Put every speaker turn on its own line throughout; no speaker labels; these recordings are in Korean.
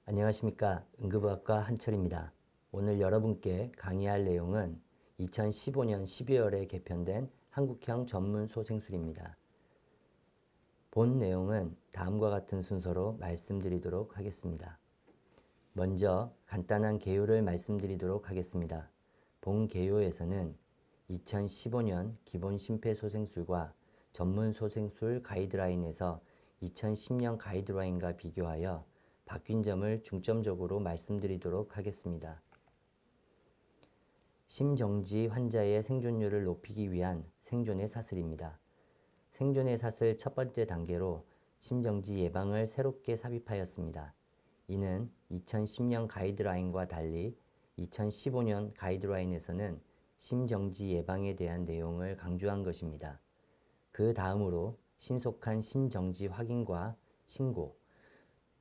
안녕하십니까. 응급의학과 한철입니다. 오늘 여러분께 강의할 내용은 2015년 12월에 개편된 한국형 전문 소생술입니다. 본 내용은 다음과 같은 순서로 말씀드리도록 하겠습니다. 먼저 간단한 개요를 말씀드리도록 하겠습니다. 본 개요에서는 2015년 기본 심폐소생술과 전문 소생술 가이드라인에서 2010년 가이드라인과 비교하여 바뀐 점을 중점적으로 말씀드리도록 하겠습니다. 심정지 환자의 생존율을 높이기 위한 생존의 사슬입니다. 생존의 사슬 첫 번째 단계로 심정지 예방을 새롭게 삽입하였습니다. 이는 2010년 가이드라인과 달리 2015년 가이드라인에서는 심정지 예방에 대한 내용을 강조한 것입니다. 그 다음으로 신속한 심정지 확인과 신고,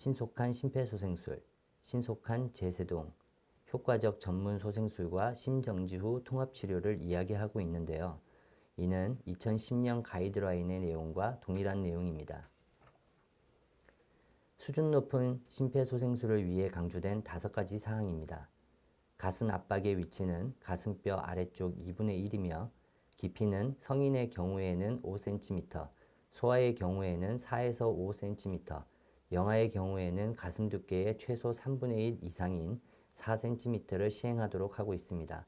신속한 심폐소생술, 신속한 제세동, 효과적 전문 소생술과 심정지 후 통합치료를 이야기하고 있는데요. 이는 2010년 가이드라인의 내용과 동일한 내용입니다. 수준 높은 심폐소생술을 위해 강조된 5가지 사항입니다. 가슴 압박의 위치는 가슴뼈 아래쪽 2분의 1이며 깊이는 성인의 경우에는 5cm, 소아의 경우에는 4에서 5cm, 영아의 경우에는 가슴 두께의 최소 3분의 1 이상인 4cm를 시행하도록 하고 있습니다.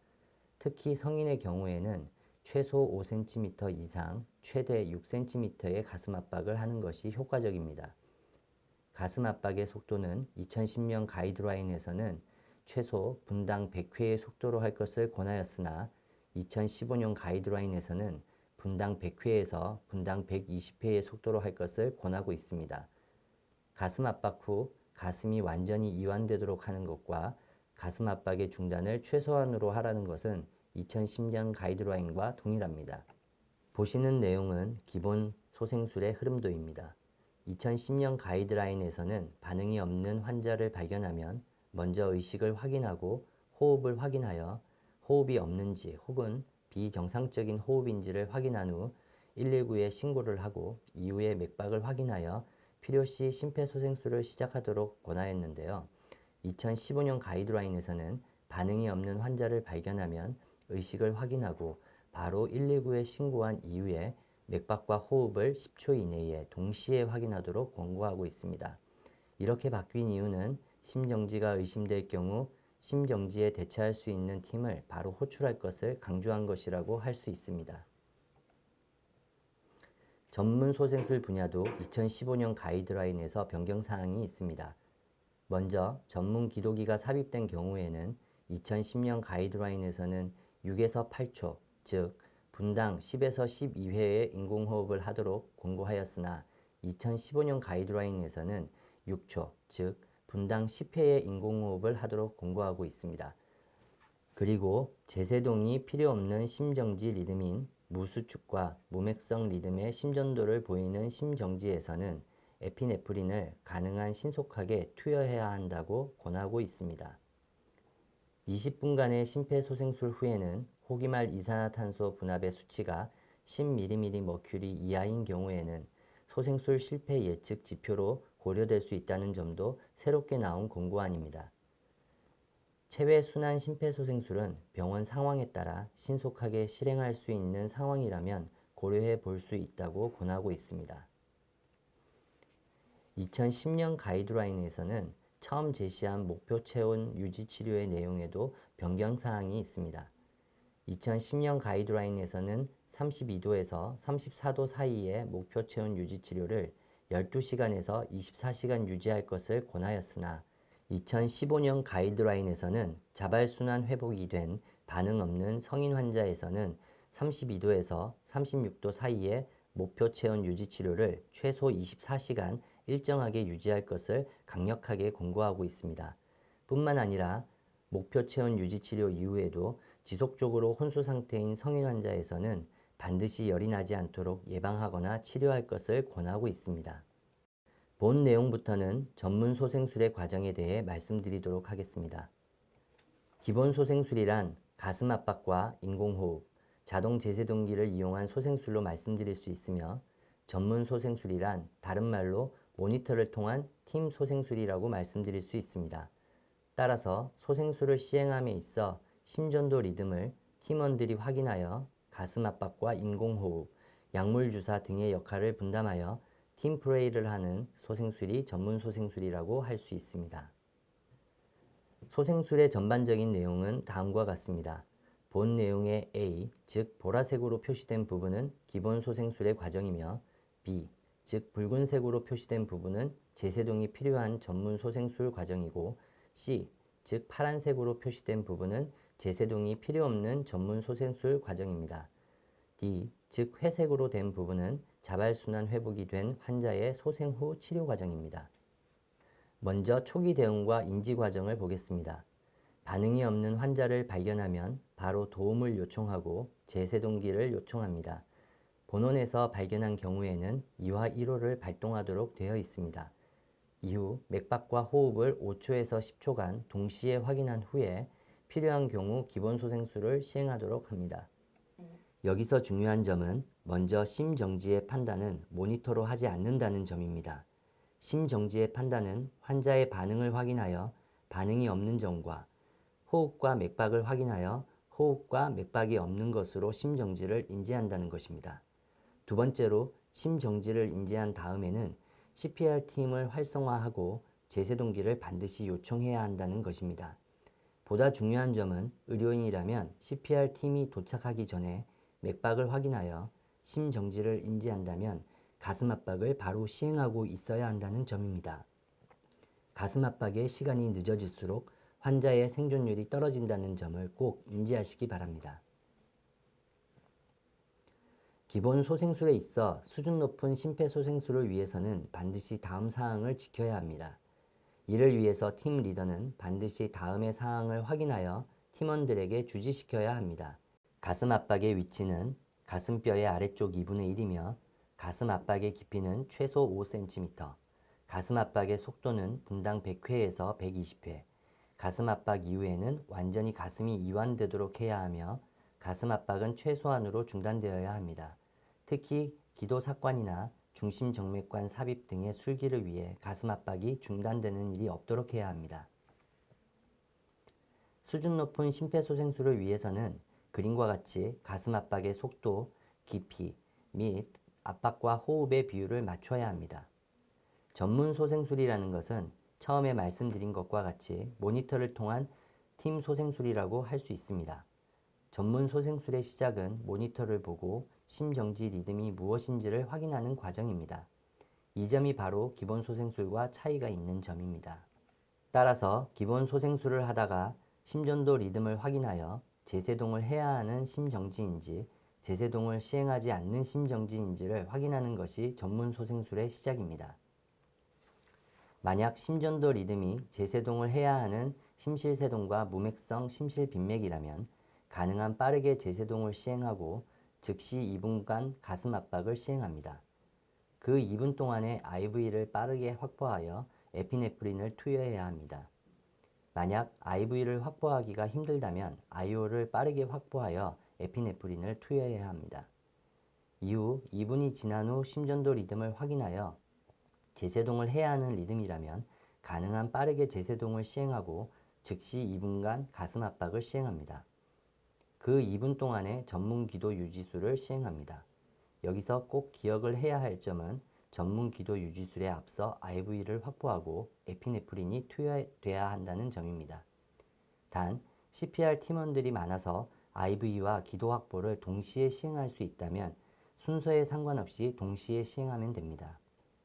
특히 성인의 경우에는 최소 5cm 이상, 최대 6cm의 가슴 압박을 하는 것이 효과적입니다. 가슴 압박의 속도는 2010년 가이드라인에서는 최소 분당 100회의 속도로 할 것을 권하였으나 2015년 가이드라인에서는 분당 100회에서 분당 120회의 속도로 할 것을 권하고 있습니다. 가슴 압박 후 가슴이 완전히 이완되도록 하는 것과 가슴 압박의 중단을 최소한으로 하라는 것은 2010년 가이드라인과 동일합니다. 보시는 내용은 기본 소생술의 흐름도입니다. 2010년 가이드라인에서는 반응이 없는 환자를 발견하면 먼저 의식을 확인하고 호흡을 확인하여 호흡이 없는지 혹은 비정상적인 호흡인지를 확인한 후 119에 신고를 하고 이후에 맥박을 확인하여 필요시 심폐소생술을 시작하도록 권하였는데요. 2015년 가이드라인에서는 반응이 없는 환자를 발견하면 의식을 확인하고 바로 119에 신고한 이후에 맥박과 호흡을 10초 이내에 동시에 확인하도록 권고하고 있습니다. 이렇게 바뀐 이유는 심정지가 의심될 경우 심정지에 대처할 수 있는 팀을 바로 호출할 것을 강조한 것이라고 할 수 있습니다. 전문 소생술 분야도 2015년 가이드라인에서 변경사항이 있습니다. 먼저 전문 기도기가 삽입된 경우에는 2010년 가이드라인에서는 6에서 8초, 즉 분당 10에서 12회의 인공호흡을 하도록 권고하였으나 2015년 가이드라인에서는 6초, 즉 분당 10회의 인공호흡을 하도록 권고하고 있습니다. 그리고 제세동이 필요 없는 심정지 리듬인 무수축과 무맥성 리듬의 심전도를 보이는 심정지에서는 에피네프린을 가능한 신속하게 투여해야 한다고 권하고 있습니다. 20분간의 심폐소생술 후에는 호기말 이산화탄소 분압의 수치가 10mmHg 이하인 경우에는 소생술 실패 예측 지표로 고려될 수 있다는 점도 새롭게 나온 권고안입니다. 체외순환 심폐소생술은 병원 상황에 따라 신속하게 실행할 수 있는 상황이라면 고려해 볼 수 있다고 권하고 있습니다. 2010년 가이드라인에서는 처음 제시한 목표 체온 유지 치료의 내용에도 변경사항이 있습니다. 2010년 가이드라인에서는 32도에서 34도 사이의 목표 체온 유지 치료를 12시간에서 24시간 유지할 것을 권하였으나 2015년 가이드라인에서는 자발순환 회복이 된 반응 없는 성인 환자에서는 32도에서 36도 사이의 목표 체온 유지 치료를 최소 24시간 일정하게 유지할 것을 강력하게 권고하고 있습니다. 뿐만 아니라 목표 체온 유지 치료 이후에도 지속적으로 혼수 상태인 성인 환자에서는 반드시 열이 나지 않도록 예방하거나 치료할 것을 권하고 있습니다. 본 내용부터는 전문 소생술의 과정에 대해 말씀드리도록 하겠습니다. 기본 소생술이란 가슴 압박과 인공호흡, 자동 제세동기를 이용한 소생술로 말씀드릴 수 있으며 전문 소생술이란 다른 말로 모니터를 통한 팀 소생술이라고 말씀드릴 수 있습니다. 따라서 소생술을 시행함에 있어 심전도 리듬을 팀원들이 확인하여 가슴 압박과 인공호흡, 약물 주사 등의 역할을 분담하여 팀 플레이를 하는 소생술이 전문 소생술이라고 할 수 있습니다. 소생술의 전반적인 내용은 다음과 같습니다. 본 내용의 A, 즉 보라색으로 표시된 부분은 기본 소생술의 과정이며 B, 즉 붉은색으로 표시된 부분은 제세동이 필요한 전문 소생술 과정이고 C, 즉 파란색으로 표시된 부분은 제세동이 필요 없는 전문 소생술 과정입니다. D, 즉 회색으로 된 부분은 자발순환 회복이 된 환자의 소생 후 치료 과정입니다. 먼저 초기 대응과 인지 과정을 보겠습니다. 반응이 없는 환자를 발견하면 바로 도움을 요청하고 제세동기를 요청합니다. 본원에서 발견한 경우에는 2화 1호를 발동하도록 되어 있습니다. 이후 맥박과 호흡을 5초에서 10초간 동시에 확인한 후에 필요한 경우 기본 소생술을 시행하도록 합니다. 여기서 중요한 점은 먼저 심정지의 판단은 모니터로 하지 않는다는 점입니다. 심정지의 판단은 환자의 반응을 확인하여 반응이 없는 점과 호흡과 맥박을 확인하여 호흡과 맥박이 없는 것으로 심정지를 인지한다는 것입니다. 두 번째로 심정지를 인지한 다음에는 CPR팀을 활성화하고 제세동기를 반드시 요청해야 한다는 것입니다. 보다 중요한 점은 의료인이라면 CPR팀이 도착하기 전에 맥박을 확인하여 심정지를 인지한다면 가슴 압박을 바로 시행하고 있어야 한다는 점입니다. 가슴 압박의 시간이 늦어질수록 환자의 생존율이 떨어진다는 점을 꼭 인지하시기 바랍니다. 기본 소생술에 있어 수준 높은 심폐소생술을 위해서는 반드시 다음 사항을 지켜야 합니다. 이를 위해서 팀 리더는 반드시 다음의 사항을 확인하여 팀원들에게 주지시켜야 합니다. 가슴 압박의 위치는 가슴뼈의 아래쪽 2분의 1이며 가슴 압박의 깊이는 최소 5cm, 가슴 압박의 속도는 분당 100회에서 120회, 가슴 압박 이후에는 완전히 가슴이 이완되도록 해야 하며 가슴 압박은 최소한으로 중단되어야 합니다. 특히 기도삭관이나 중심정맥관 삽입 등의 술기를 위해 가슴 압박이 중단되는 일이 없도록 해야 합니다. 수준 높은 심폐소생술을 위해서는 그림과 같이 가슴 압박의 속도, 깊이 및 압박과 호흡의 비율을 맞춰야 합니다. 전문 소생술이라는 것은 처음에 말씀드린 것과 같이 모니터를 통한 팀 소생술이라고 할 수 있습니다. 전문 소생술의 시작은 모니터를 보고 심정지 리듬이 무엇인지를 확인하는 과정입니다. 이 점이 바로 기본 소생술과 차이가 있는 점입니다. 따라서 기본 소생술을 하다가 심전도 리듬을 확인하여 제세동을 해야 하는 심정지인지 제세동을 시행하지 않는 심정지인지를 확인하는 것이 전문 소생술의 시작입니다. 만약 심전도 리듬이 제세동을 해야 하는 심실세동과 무맥성 심실빈맥이라면 가능한 빠르게 제세동을 시행하고 즉시 2분간 가슴 압박을 시행합니다. 그 2분 동안에 IV를 빠르게 확보하여 에피네프린을 투여해야 합니다. 만약 IV를 확보하기가 힘들다면 IO를 빠르게 확보하여 에피네프린을 투여해야 합니다. 이후 2분이 지난 후 심전도 리듬을 확인하여 제세동을 해야 하는 리듬이라면 가능한 빠르게 제세동을 시행하고 즉시 2분간 가슴 압박을 시행합니다. 그 2분 동안에 전문 기도 유지술을 시행합니다. 여기서 꼭 기억을 해야 할 점은 전문 기도 유지술에 앞서 IV를 확보하고 에피네프린이 투여돼야 한다는 점입니다. 단 CPR 팀원들이 많아서 IV와 기도 확보를 동시에 시행할 수 있다면 순서에 상관없이 동시에 시행하면 됩니다.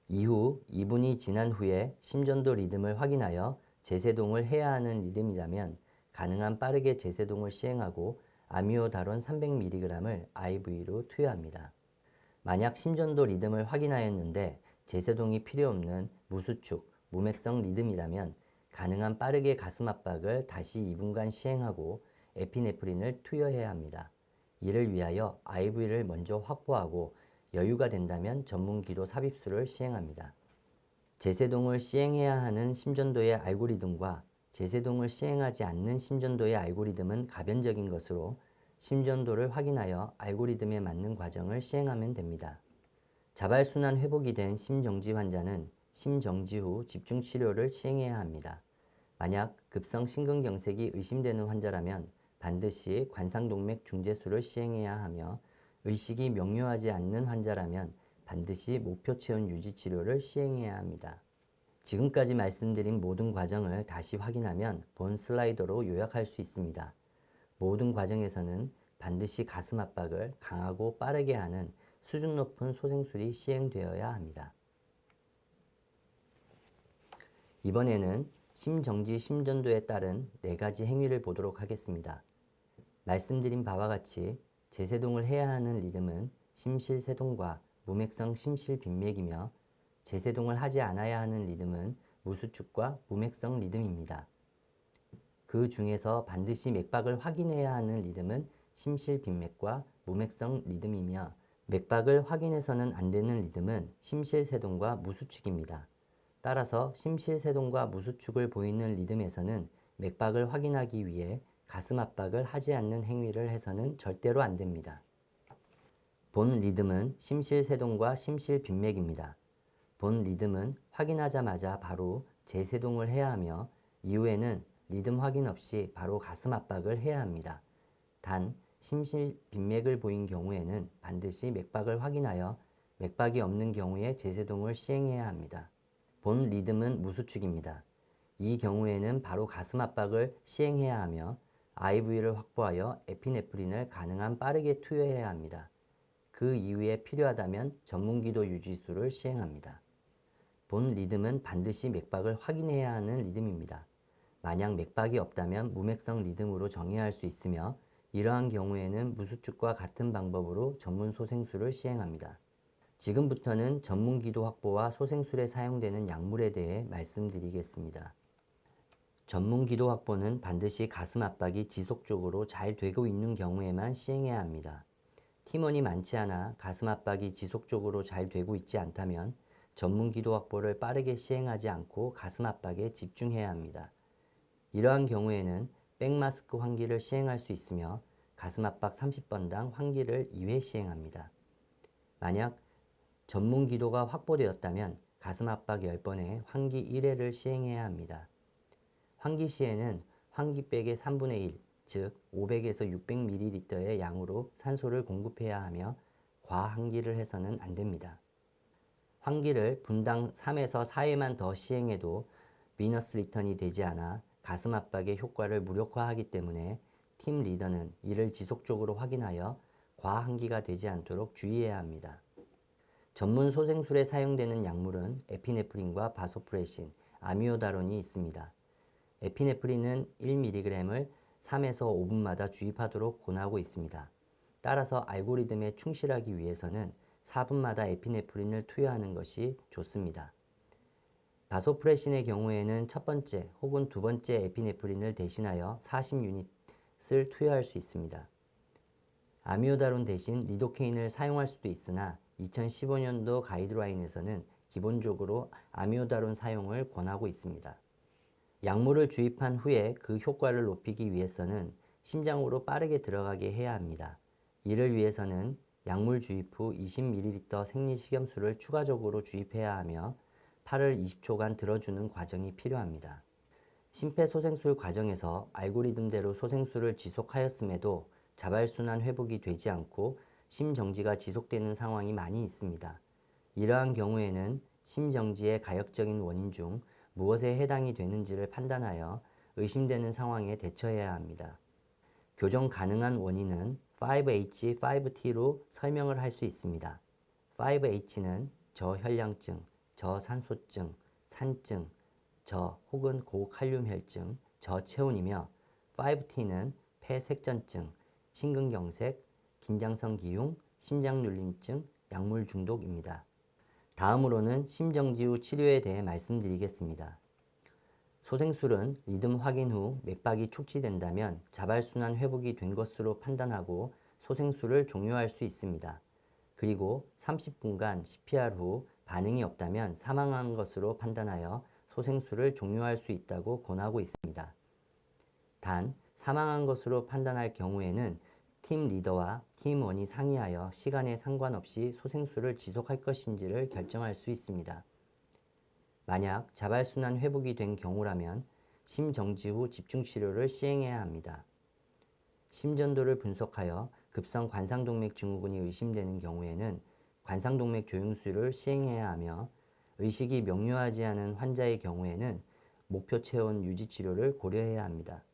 이후 2분이 지난 후에 심전도 리듬을 확인하여 제세동을 해야 하는 리듬이라면 가능한 빠르게 제세동을 시행하고 아미오다론 300mg을 IV로 투여합니다. 만약 심전도 리듬을 확인하였는데 제세동이 필요 없는 무수축, 무맥성 리듬이라면 가능한 빠르게 가슴 압박을 다시 2분간 시행하고 에피네프린을 투여해야 합니다. 이를 위하여 IV를 먼저 확보하고 여유가 된다면 전문 기도 삽입술을 시행합니다. 제세동을 시행해야 하는 심전도의 알고리즘과 제세동을 시행하지 않는 심전도의 알고리즘은 가변적인 것으로 심전도를 확인하여 알고리즘에 맞는 과정을 시행하면 됩니다. 자발순환 회복이 된 심정지 환자는 심정지 후 집중 치료를 시행해야 합니다. 만약 급성 심근경색이 의심되는 환자라면 반드시 관상동맥 중재술을 시행해야 하며 의식이 명료하지 않는 환자라면 반드시 목표 체온 유지 치료를 시행해야 합니다. 지금까지 말씀드린 모든 과정을 다시 확인하면 본 슬라이더로 요약할 수 있습니다. 모든 과정에서는 반드시 가슴 압박을 강하고 빠르게 하는 수준 높은 소생술이 시행되어야 합니다. 이번에는 심정지 심전도에 따른 4가지 행위를 보도록 하겠습니다. 말씀드린 바와 같이 제세동을 해야 하는 리듬은 심실세동과 무맥성 심실빈맥이며 제세동을 하지 않아야 하는 리듬은 무수축과 무맥성 리듬입니다. 그 중에서 반드시 맥박을 확인해야 하는 리듬은 심실빈맥과 무맥성 리듬이며 맥박을 확인해서는 안 되는 리듬은 심실세동과 무수축입니다. 따라서 심실세동과 무수축을 보이는 리듬에서는 맥박을 확인하기 위해 가슴 압박을 하지 않는 행위를 해서는 절대로 안 됩니다. 본 리듬은 심실세동과 심실빈맥입니다. 본 리듬은 확인하자마자 바로 재세동을 해야 하며 이후에는 리듬 확인 없이 바로 가슴 압박을 해야 합니다. 단 심실빈맥을 보인 경우에는 반드시 맥박을 확인하여 맥박이 없는 경우에 재세동을 시행해야 합니다. 본 리듬은 무수축입니다. 이 경우에는 바로 가슴 압박을 시행해야 하며 IV를 확보하여 에피네프린을 가능한 빠르게 투여해야 합니다. 그 이후에 필요하다면 전문기도 유지술을 시행합니다. 본 리듬은 반드시 맥박을 확인해야 하는 리듬입니다. 만약 맥박이 없다면 무맥성 리듬으로 정의할 수 있으며 이러한 경우에는 무수축과 같은 방법으로 전문 소생술을 시행합니다. 지금부터는 전문기도 확보와 소생술에 사용되는 약물에 대해 말씀드리겠습니다. 전문기도 확보는 반드시 가슴 압박이 지속적으로 잘 되고 있는 경우에만 시행해야 합니다. 팀원이 많지 않아 가슴 압박이 지속적으로 잘 되고 있지 않다면 전문기도 확보를 빠르게 시행하지 않고 가슴 압박에 집중해야 합니다. 이러한 경우에는 백마스크 환기를 시행할 수 있으며 가슴 압박 30번당 환기를 2회 시행합니다. 만약 전문 기도가 확보되었다면 가슴 압박 10번에 환기 1회를 시행해야 합니다. 환기 시에는 환기백의 3분의 1, 즉 500에서 600ml의 양으로 산소를 공급해야 하며 과환기를 해서는 안 됩니다. 환기를 분당 3에서 4회만 더 시행해도 비너스 리턴이 되지 않아 가슴 압박의 효과를 무력화하기 때문에 팀 리더는 이를 지속적으로 확인하여 과환기가 되지 않도록 주의해야 합니다. 전문 소생술에 사용되는 약물은 에피네프린과 바소프레신, 아미오다론이 있습니다. 에피네프린은 1mg을 3에서 5분마다 주입하도록 권하고 있습니다. 따라서 알고리즘에 충실하기 위해서는 4분마다 에피네프린을 투여하는 것이 좋습니다. 바소프레신의 경우에는 첫 번째 혹은 두 번째 에피네프린을 대신하여 40유닛을 투여할 수 있습니다. 아미오다론 대신 리도케인을 사용할 수도 있으나 2015년도 가이드라인에서는 기본적으로 아미오다론 사용을 권하고 있습니다. 약물을 주입한 후에 그 효과를 높이기 위해서는 심장으로 빠르게 들어가게 해야 합니다. 이를 위해서는 약물 주입 후 20ml 생리식염수를 추가적으로 주입해야 하며 팔을 20초간 들어주는 과정이 필요합니다. 심폐소생술 과정에서 알고리즘대로 소생술을 지속하였음에도 자발순환 회복이 되지 않고 심정지가 지속되는 상황이 많이 있습니다. 이러한 경우에는 심정지의 가역적인 원인 중 무엇에 해당이 되는지를 판단하여 의심되는 상황에 대처해야 합니다. 교정 가능한 원인은 5H, 5T로 설명을 할 수 있습니다. 5H는 저혈량증, 저산소증, 산증, 혹은 고칼륨 혈증, 저체온이며 5T는 폐색전증, 심근경색, 긴장성 기흉, 심장눌림증, 약물 중독입니다. 다음으로는 심정지 후 치료에 대해 말씀드리겠습니다. 소생술은 리듬 확인 후 맥박이 축지된다면 자발순환 회복이 된 것으로 판단하고 소생술을 종료할 수 있습니다. 그리고 30분간 CPR 후 반응이 없다면 사망한 것으로 판단하여 소생술을 종료할 수 있다고 권하고 있습니다. 단, 사망한 것으로 판단할 경우에는 팀 리더와 팀원이 상의하여 시간에 상관없이 소생술을 지속할 것인지를 결정할 수 있습니다. 만약 자발순환 회복이 된 경우라면 심정지 후 집중치료를 시행해야 합니다. 심전도를 분석하여 급성 관상동맥 증후군이 의심되는 경우에는 관상동맥 조영술을 시행해야 하며 의식이 명료하지 않은 환자의 경우에는 목표 체온 유지 치료를 고려해야 합니다.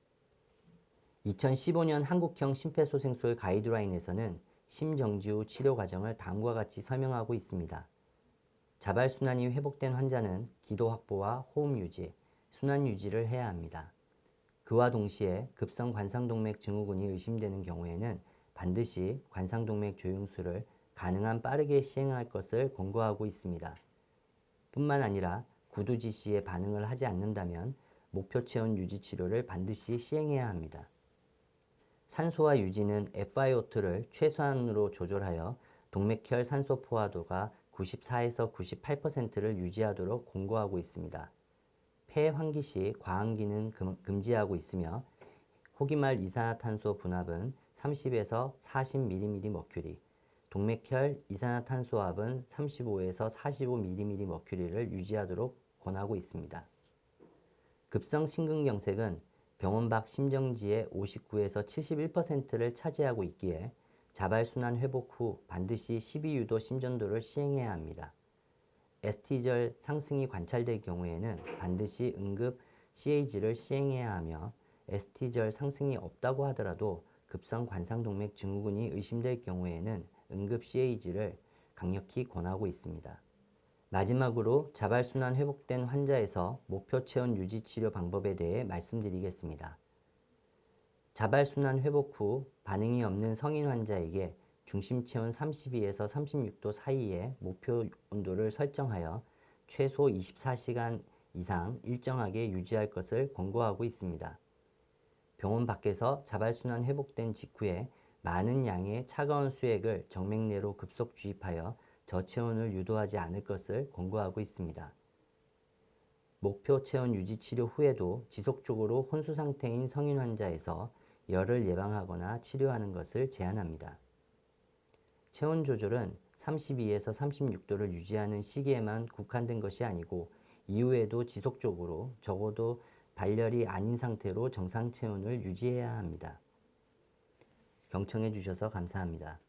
2015년 한국형 심폐소생술 가이드라인에서는 심정지 후 치료 과정을 다음과 같이 설명하고 있습니다. 자발순환이 회복된 환자는 기도 확보와 호흡 유지, 순환 유지를 해야 합니다. 그와 동시에 급성 관상동맥 증후군이 의심되는 경우에는 반드시 관상동맥 조영술을 가능한 빠르게 시행할 것을 권고하고 있습니다. 뿐만 아니라 구두 지시에 반응을 하지 않는다면 목표 체온 유지 치료를 반드시 시행해야 합니다. 산소화 유지는 FiO2를 최소한으로 조절하여 동맥혈 산소 포화도가 94에서 98%를 유지하도록 권고하고 있습니다. 폐 환기 시 과환기는 금지하고 있으며 호기말 이산화탄소 분압은 30에서 40mmMmercury, 동맥혈 이산화탄소압은 35에서 45mmMercury를 유지하도록 권하고 있습니다. 급성 심근경색은 병원 밖 심정지의 59에서 71%를 차지하고 있기에 자발순환 회복 후 반드시 12유도 심전도를 시행해야 합니다. 에스티절 상승이 관찰될 경우에는 반드시 응급 CAG를 시행해야 하며 에스티절 상승이 없다고 하더라도 급성 관상동맥 증후군이 의심될 경우에는 응급 CAG를 강력히 권하고 있습니다. 마지막으로 자발순환 회복된 환자에서 목표 체온 유지 치료 방법에 대해 말씀드리겠습니다. 자발순환 회복 후 반응이 없는 성인 환자에게 중심 체온 32에서 36도 사이의 목표 온도를 설정하여 최소 24시간 이상 일정하게 유지할 것을 권고하고 있습니다. 병원 밖에서 자발순환 회복된 직후에 많은 양의 차가운 수액을 정맥 내로 급속 주입하여 저체온을 유도하지 않을 것을 권고하고 있습니다. 목표 체온 유지 치료 후에도 지속적으로 혼수 상태인 성인 환자에서 열을 예방하거나 치료하는 것을 제한합니다. 체온 조절은 32에서 36도를 유지하는 시기에만 국한된 것이 아니고 이후에도 지속적으로 적어도 발열이 아닌 상태로 정상 체온을 유지해야 합니다. 경청해 주셔서 감사합니다.